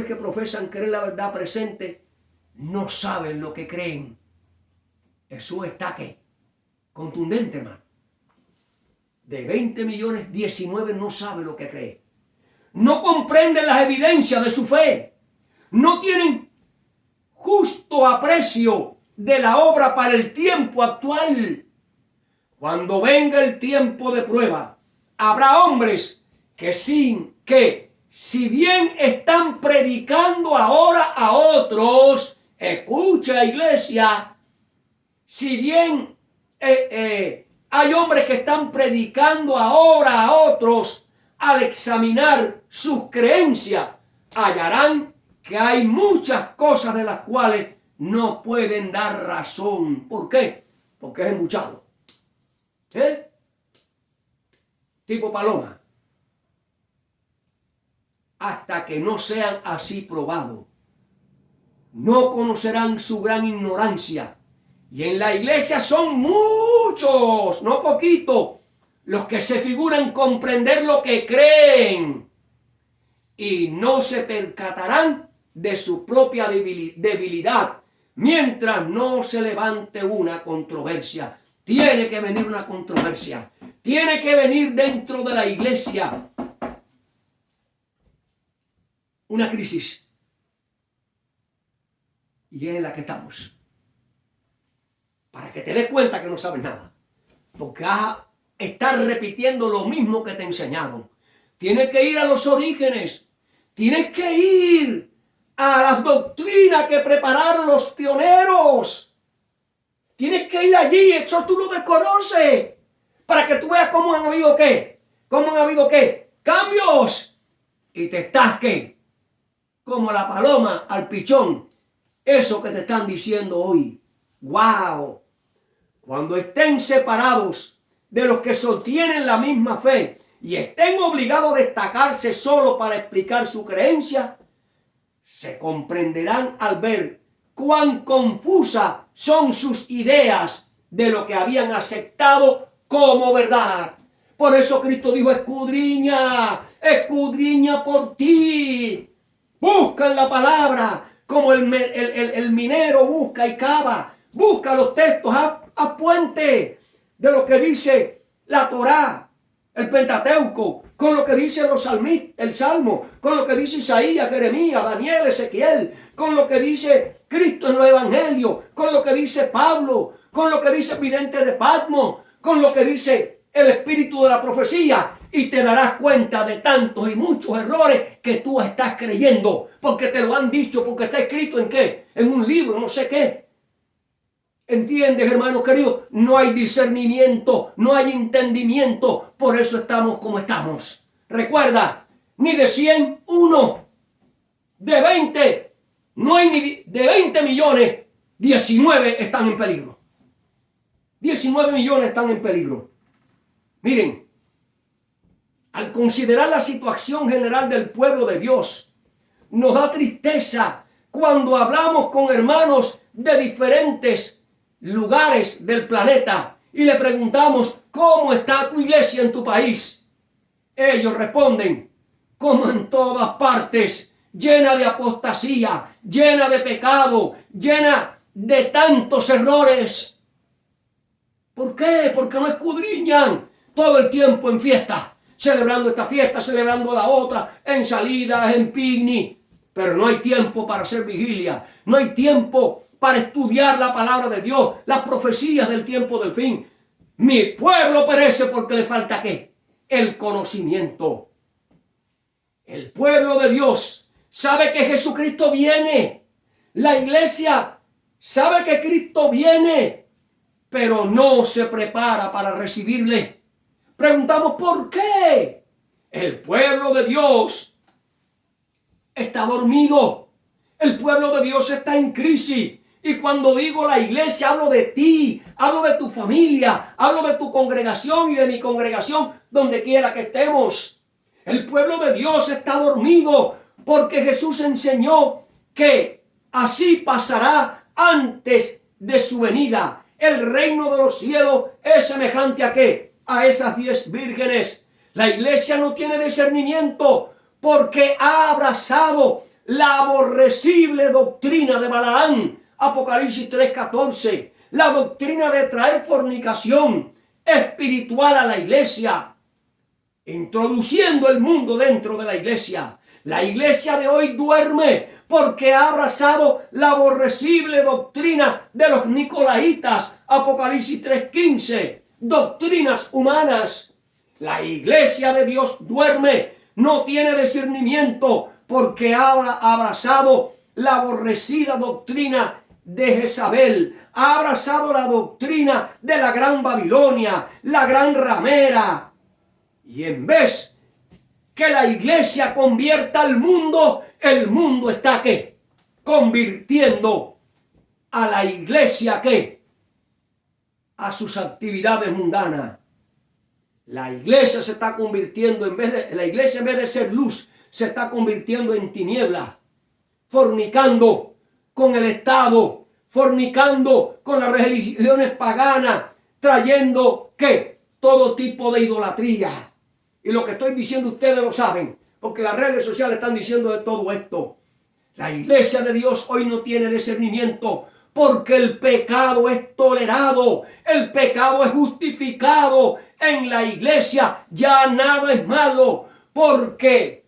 S1: que profesan creer la verdad presente, no saben lo que creen. Eso está ¿qué? Contundente, hermano. De 20 millones, 19 no saben lo que creen. No comprenden las evidencias de su fe. No tienen justo aprecio de la obra para el tiempo actual. Cuando venga el tiempo de prueba, habrá hombres que si bien están predicando ahora a otros, escucha iglesia, si bien hay hombres que están predicando ahora a otros, al examinar sus creencias, hallarán que hay muchas cosas de las cuales no pueden dar razón. ¿Por qué? Porque es embuchado. Tipo paloma. Hasta que no sean así probados, no conocerán su gran ignorancia. Y en la iglesia son muchos, no poquitos, los que se figuran comprender lo que creen y no se percatarán de su propia debilidad mientras no se levante una controversia. Tiene que venir una controversia. Tiene que venir dentro de la iglesia una crisis. Y es en la que estamos. Para que te des cuenta que no sabes nada. Porque estás repitiendo lo mismo que te enseñaron. Tienes que ir a los orígenes. Tienes que ir a las doctrinas que prepararon los pioneros. Tienes que ir allí. Eso tú lo desconoces. Para que tú veas cómo han habido ¿qué? ¿Cómo han habido qué? Cambios. Y te estás ¿qué? Como la paloma al pichón. Eso que te están diciendo hoy. ¡Wow! Cuando estén separados de los que sostienen la misma fe y estén obligados a destacarse solo para explicar su creencia, se comprenderán al ver cuán confusas son sus ideas de lo que habían aceptado como verdad. Por eso Cristo dijo, escudriña, escudriña por ti. Busca en la palabra como el minero busca y cava. Busca los textos, a puente de lo que dice la Torá, el Pentateuco, con lo que dice los salmistas, el Salmo, con lo que dice Isaías, Jeremías, Daniel, Ezequiel, con lo que dice Cristo en los Evangelios, con lo que dice Pablo, con lo que dice el vidente de Patmos, con lo que dice el espíritu de la profecía, y te darás cuenta de tantos y muchos errores que tú estás creyendo, porque te lo han dicho, porque está escrito en qué, en un libro, no sé qué. ¿Entiendes, hermanos queridos? No hay discernimiento, no hay entendimiento, por eso estamos como estamos. Recuerda, ni de 100, uno, de 20, no hay ni de 20 millones, 19 están en peligro. 19 millones están en peligro. Miren, al considerar la situación general del pueblo de Dios, nos da tristeza cuando hablamos con hermanos de diferentes lugares del planeta y le preguntamos: ¿cómo está tu iglesia en tu país? Ellos responden: como en todas partes, llena de apostasía, llena de pecado, llena de tantos errores. ¿Por qué? Porque no escudriñan todo el tiempo en fiesta, celebrando esta fiesta, celebrando la otra, en salidas, en picnic. Pero no hay tiempo para hacer vigilia, no hay tiempo para estudiar la palabra de Dios, las profecías del tiempo del fin. Mi pueblo perece porque le falta ¿qué? El conocimiento. El pueblo de Dios sabe que Jesucristo viene. La iglesia sabe que Cristo viene, pero no se prepara para recibirle. Preguntamos: ¿por qué? El pueblo de Dios está dormido. El pueblo de Dios está en crisis. Y cuando digo la iglesia, hablo de ti, hablo de tu familia, hablo de tu congregación y de mi congregación, donde quiera que estemos. El pueblo de Dios está dormido porque Jesús enseñó que así pasará antes de su venida. El reino de los cielos es semejante ¿a qué? A esas 10 vírgenes. La iglesia no tiene discernimiento porque ha abrazado la aborrecible doctrina de Balaán, Apocalipsis 3:14, la doctrina de traer fornicación espiritual a la iglesia, introduciendo el mundo dentro de la iglesia. La iglesia de hoy duerme porque ha abrazado la aborrecible doctrina de los nicolaitas, Apocalipsis 3:15, doctrinas humanas. La iglesia de Dios duerme, no tiene discernimiento porque ha abrazado la aborrecida doctrina de Jezabel, ha abrazado la doctrina de la gran Babilonia, la gran ramera. Y en vez que la iglesia convierta al mundo, el mundo está ¿qué? Convirtiendo a la iglesia ¿qué? A sus actividades mundanas. La iglesia se está convirtiendo, la iglesia en vez de ser luz, se está convirtiendo en tiniebla, fornicando con el Estado, fornicando con las religiones paganas, trayendo ¿qué? Todo tipo de idolatría. Y lo que estoy diciendo ustedes lo saben, porque las redes sociales están diciendo de todo esto. La iglesia de Dios hoy no tiene discernimiento porque el pecado es tolerado, el pecado es justificado. En la iglesia ya nada es malo, porque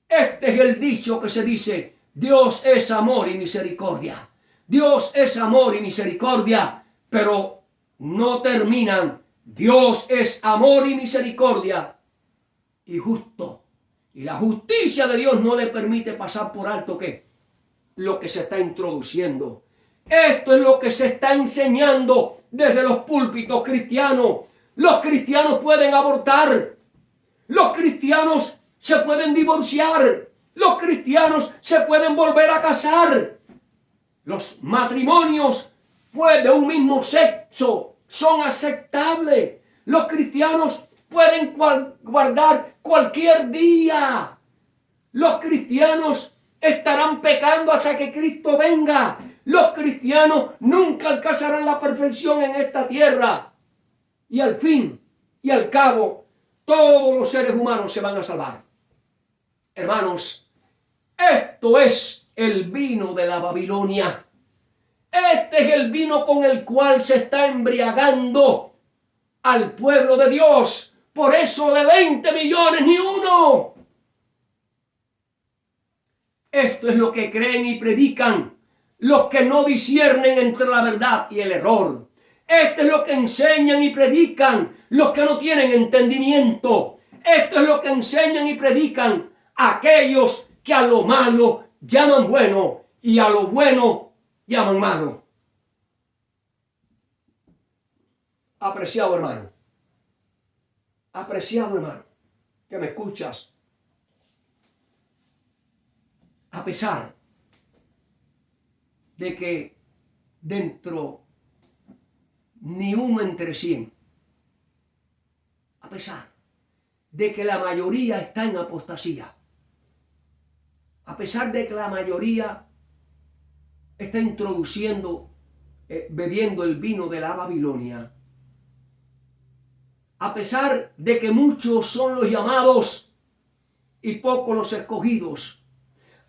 S1: este es el dicho que se dice: Dios es amor y misericordia. Dios es amor y misericordia, pero no terminan. Dios es amor y misericordia y justo. Y la justicia de Dios no le permite pasar por alto ¿qué? Lo que se está introduciendo. Esto es lo que se está enseñando desde los púlpitos cristianos. Los cristianos pueden abortar. Los cristianos se pueden divorciar. Los cristianos se pueden volver a casar. Los matrimonios de un mismo sexo son aceptables. Los cristianos pueden guardar cualquier día. Los cristianos estarán pecando hasta que Cristo venga. Los cristianos nunca alcanzarán la perfección en esta tierra. Y al fin y al cabo, todos los seres humanos se van a salvar. Hermanos, esto es el vino de la Babilonia. Este es el vino con el cual se está embriagando al pueblo de Dios. Por eso de 20 millones ni uno. Esto es lo que creen y predican los que no disciernen entre la verdad y el error. Esto es lo que enseñan y predican los que no tienen entendimiento. Esto es lo que enseñan y predican aquellos que a lo malo llaman bueno y a lo bueno llaman malo. Apreciado hermano, que me escuchas, a pesar de que dentro ni uno entre 100. A pesar de que la mayoría está en apostasía. A pesar de que la mayoría está introduciendo, bebiendo el vino de la Babilonia. A pesar de que muchos son los llamados y pocos los escogidos.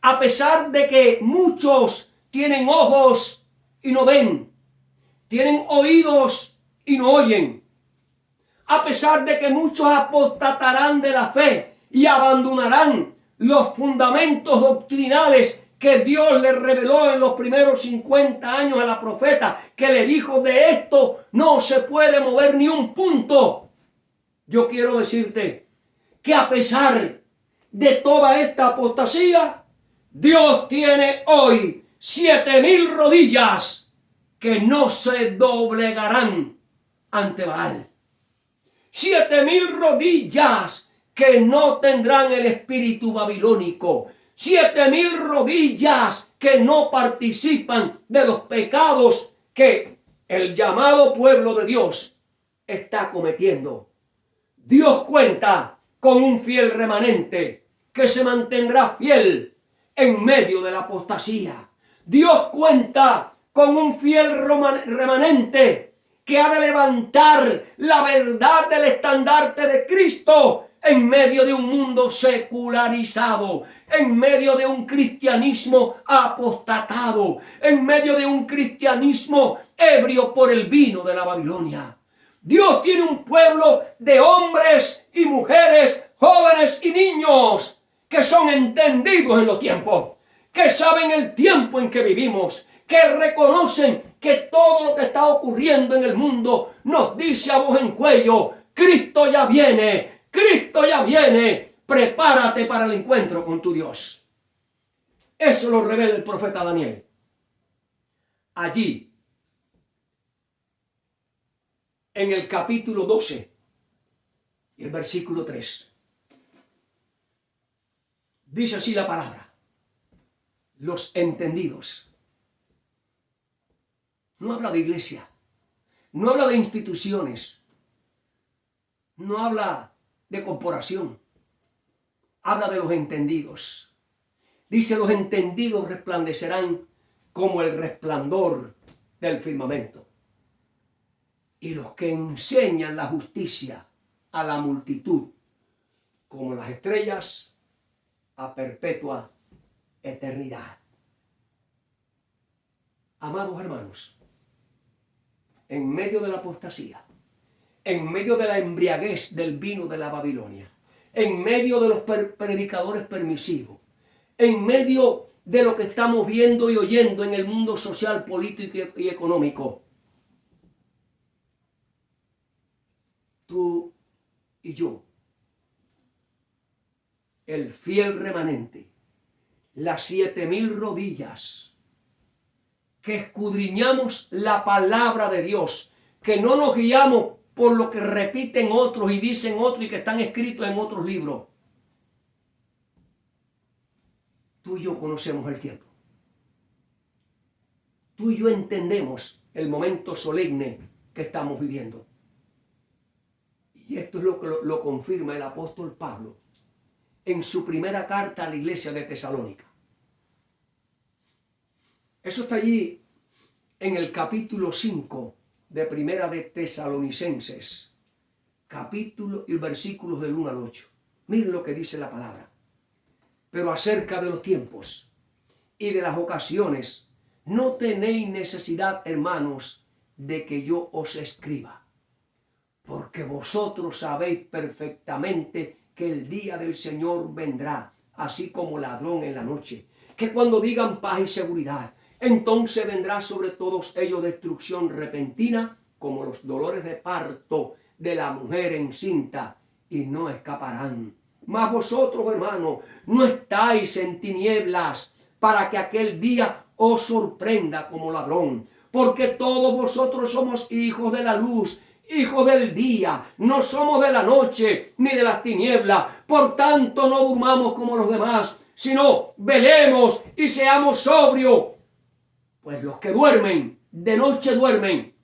S1: A pesar de que muchos tienen ojos y no ven. Tienen oídos y no oyen. A pesar de que muchos apostatarán de la fe y abandonarán los fundamentos doctrinales que Dios le reveló en los primeros 50 años a la profeta, que le dijo: de esto no se puede mover ni un punto. Yo quiero decirte que a pesar de toda esta apostasía, Dios tiene hoy 7,000 rodillas que no se doblegarán ante Baal. 7,000 rodillas que no tendrán el espíritu babilónico. 7,000 rodillas que no participan de los pecados que el llamado pueblo de Dios está cometiendo. Dios cuenta con un fiel remanente que se mantendrá fiel en medio de la apostasía. Dios cuenta con un fiel remanente que ha de levantar la verdad del estandarte de Cristo en medio de un mundo secularizado, en medio de un cristianismo apostatado, en medio de un cristianismo ebrio por el vino de la Babilonia. Dios tiene un pueblo de hombres y mujeres, jóvenes y niños que son entendidos en los tiempos, que saben el tiempo en que vivimos, que reconocen que todo lo que está ocurriendo en el mundo nos dice a voz en cuello: Cristo ya viene, Cristo ya viene, prepárate para el encuentro con tu Dios. Eso lo revela el profeta Daniel. Allí, en el capítulo 12 y el versículo 3, dice así la palabra: los entendidos. No habla de iglesia, no habla de instituciones, no habla de corporación, habla de los entendidos. Dice: los entendidos resplandecerán como el resplandor del firmamento. Y los que enseñan la justicia a la multitud, como las estrellas a perpetua eternidad. Amados hermanos, en medio de la apostasía, en medio de la embriaguez del vino de la Babilonia, en medio de los predicadores permisivos, en medio de lo que estamos viendo y oyendo en el mundo social, político y económico, tú y yo, el fiel remanente, las 7,000 rodillas, que escudriñamos la palabra de Dios, que no nos guiamos por lo que repiten otros y dicen otros y que están escritos en otros libros. Tú y yo conocemos el tiempo. Tú y yo entendemos el momento solemne que estamos viviendo. Y esto es lo que lo confirma el apóstol Pablo en su primera carta a la iglesia de Tesalónica. Eso está allí en el capítulo 5 de Primera de Tesalonicenses, capítulo y versículos del 1 al 8. Miren lo que dice la palabra. Pero acerca de los tiempos y de las ocasiones, no tenéis necesidad, hermanos, de que yo os escriba, porque vosotros sabéis perfectamente que el día del Señor vendrá, así como ladrón en la noche, que cuando digan paz y seguridad, entonces vendrá sobre todos ellos destrucción repentina, como los dolores de parto de la mujer encinta, y no escaparán. Mas vosotros, hermanos, no estáis en tinieblas, para que aquel día os sorprenda como ladrón, porque todos vosotros somos hijos de la luz, hijos del día, no somos de la noche ni de las tinieblas. Por tanto, no durmamos como los demás, sino velemos y seamos sobrios. Pues los que duermen, de noche duermen,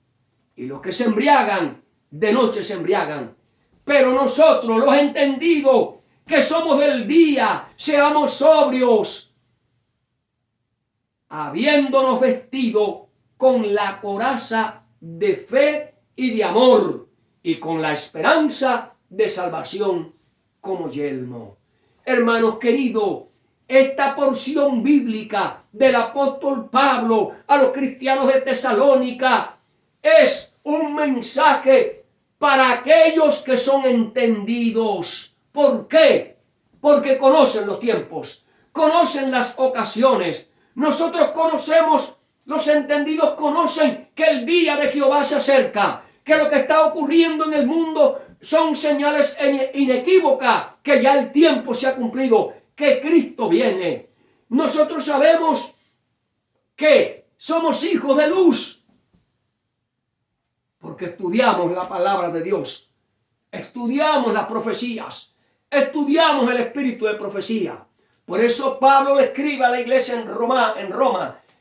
S1: y los que se embriagan, de noche se embriagan. Pero nosotros, los entendidos, que somos del día, seamos sobrios, habiéndonos vestido con la coraza de fe y de amor, y con la esperanza de salvación como yelmo. Hermanos queridos, esta porción bíblica del apóstol Pablo a los cristianos de Tesalónica es un mensaje para aquellos que son entendidos. ¿Por qué? Porque conocen los tiempos, conocen las ocasiones. Nosotros conocemos, los entendidos conocen que el día de Jehová se acerca, que lo que está ocurriendo en el mundo son señales inequívocas, que ya el tiempo se ha cumplido, que Cristo viene. Nosotros sabemos que somos hijos de luz, porque estudiamos la palabra de Dios, estudiamos las profecías, estudiamos el espíritu de profecía. Por eso Pablo le escribe a la iglesia en Roma,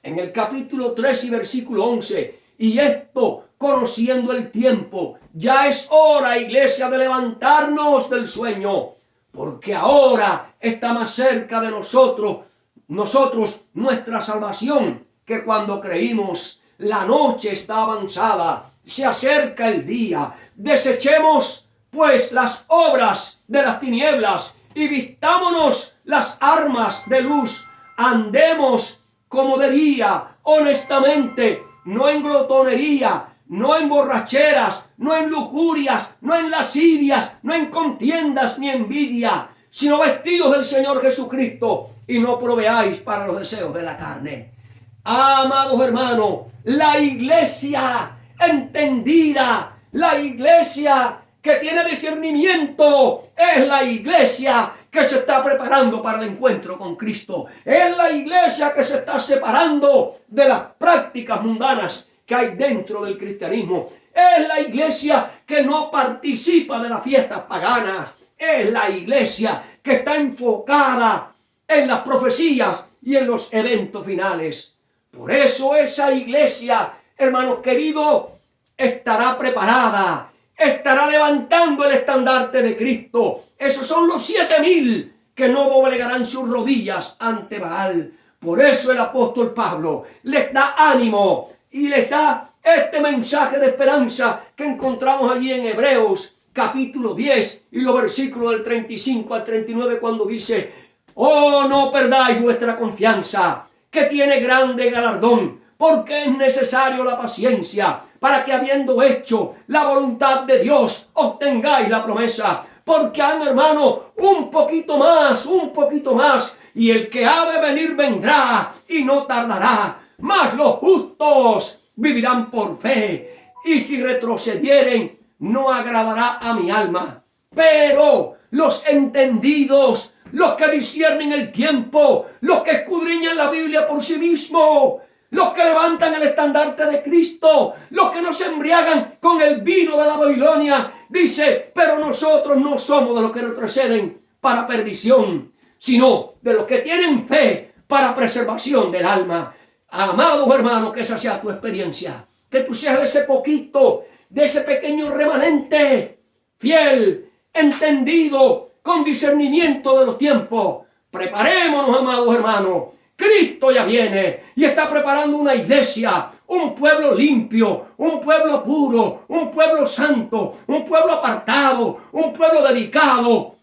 S1: en el capítulo 3 y versículo 11, y esto conociendo el tiempo, ya es hora, iglesia, de levantarnos del sueño, porque ahora está más cerca de nosotros nuestra salvación, que cuando creímos. La noche está avanzada, se acerca el día. Desechemos pues las obras de las tinieblas y vistámonos las armas de luz. Andemos como de día, honestamente, no en glotonería, no en borracheras, no en lujurias, no en lascivias, no en contiendas ni envidia, sino vestidos del Señor Jesucristo, y no proveáis para los deseos de la carne. Amados hermanos, la iglesia entendida, la iglesia que tiene discernimiento, es la iglesia que se está preparando para el encuentro con Cristo. Es la iglesia que se está separando de las prácticas mundanas que hay dentro del cristianismo. Es la iglesia que no participa de las fiestas paganas. Es la iglesia que está enfocada en las profecías y en los eventos finales. Por eso esa iglesia, hermanos queridos, estará preparada, estará levantando el estandarte de Cristo. Esos son los 7,000 que no doblegarán sus rodillas ante Baal. Por eso el apóstol Pablo les da ánimo y les da este mensaje de esperanza que encontramos allí en Hebreos capítulo 10 y los versículos del 35 al 39, cuando dice: oh, no perdáis vuestra confianza, que tiene grande galardón, porque es necesario la paciencia, para que habiendo hecho la voluntad de Dios, obtengáis la promesa. Porque han, hermano, un poquito más, y el que ha de venir vendrá, y no tardará. Mas los justos vivirán por fe, y si retrocedieren, no agradará a mi alma. Pero los entendidos, los que disciernen el tiempo, los que escudriñan la Biblia por sí mismos, los que levantan el estandarte de Cristo, los que no se embriagan con el vino de la Babilonia, dice: pero nosotros no somos de los que retroceden para perdición, sino de los que tienen fe para preservación del alma. Amados hermanos, que esa sea tu experiencia, que tú seas de ese poquito, de ese pequeño remanente, fiel, entendido, con discernimiento de los tiempos. Preparémonos, amados hermanos. Cristo ya viene y está preparando una iglesia, un pueblo limpio, un pueblo puro, un pueblo santo, un pueblo apartado, un pueblo dedicado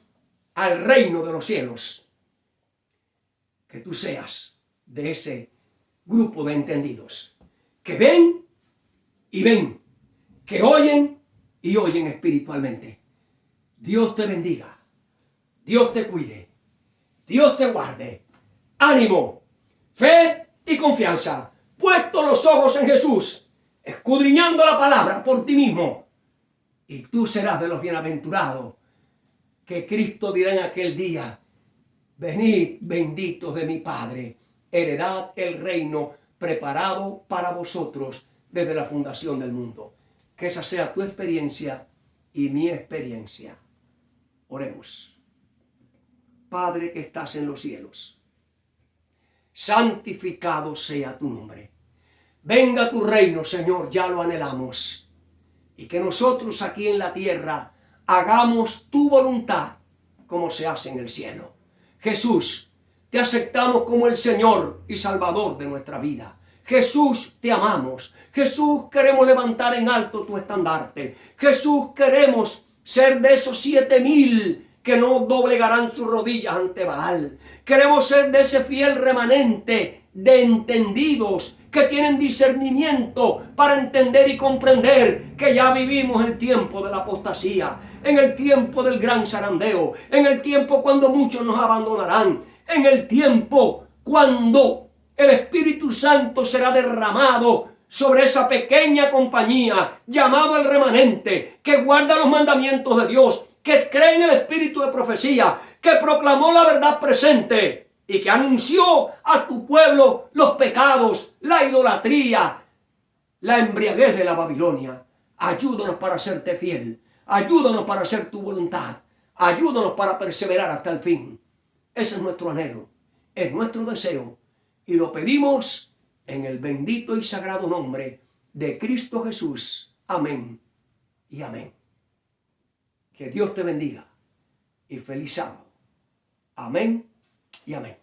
S1: al reino de los cielos. Que tú seas de ese grupo de entendidos que ven y ven, que oyen y oyen espiritualmente. Dios te bendiga, Dios te cuide, Dios te guarde. Ánimo, fe y confianza, puesto los ojos en Jesús, escudriñando la palabra por ti mismo, y tú serás de los bienaventurados, que Cristo dirá en aquel día: venid, benditos de mi Padre, heredad el reino preparado para vosotros desde la fundación del mundo. Que esa sea tu experiencia y mi experiencia. Oremos. Padre que estás en los cielos, santificado sea tu nombre. Venga tu reino, Señor, ya lo anhelamos. y que nosotros aquí en la tierra hagamos tu voluntad como se hace en el cielo. Jesús, te aceptamos como el Señor y Salvador de nuestra vida. Jesús, te amamos. Jesús, queremos levantar en alto tu estandarte. Jesús, queremos ser de esos 7,000 que no doblegarán sus rodillas ante Baal. Queremos ser de ese fiel remanente de entendidos que tienen discernimiento para entender y comprender que ya vivimos el tiempo de la apostasía, en el tiempo del gran zarandeo, en el tiempo cuando muchos nos abandonarán, en el tiempo cuando el Espíritu Santo será derramado sobre esa pequeña compañía llamado el remanente, que guarda los mandamientos de Dios, que cree en el espíritu de profecía, que proclamó la verdad presente y que anunció a tu pueblo los pecados, la idolatría, la embriaguez de la Babilonia. Ayúdanos para serte fiel, ayúdanos para hacer tu voluntad, ayúdanos para perseverar hasta el fin. Ese es nuestro anhelo, es nuestro deseo y lo pedimos en el bendito y sagrado nombre de Cristo Jesús. Amén y amén. Que Dios te bendiga y feliz sábado. Amén y amén.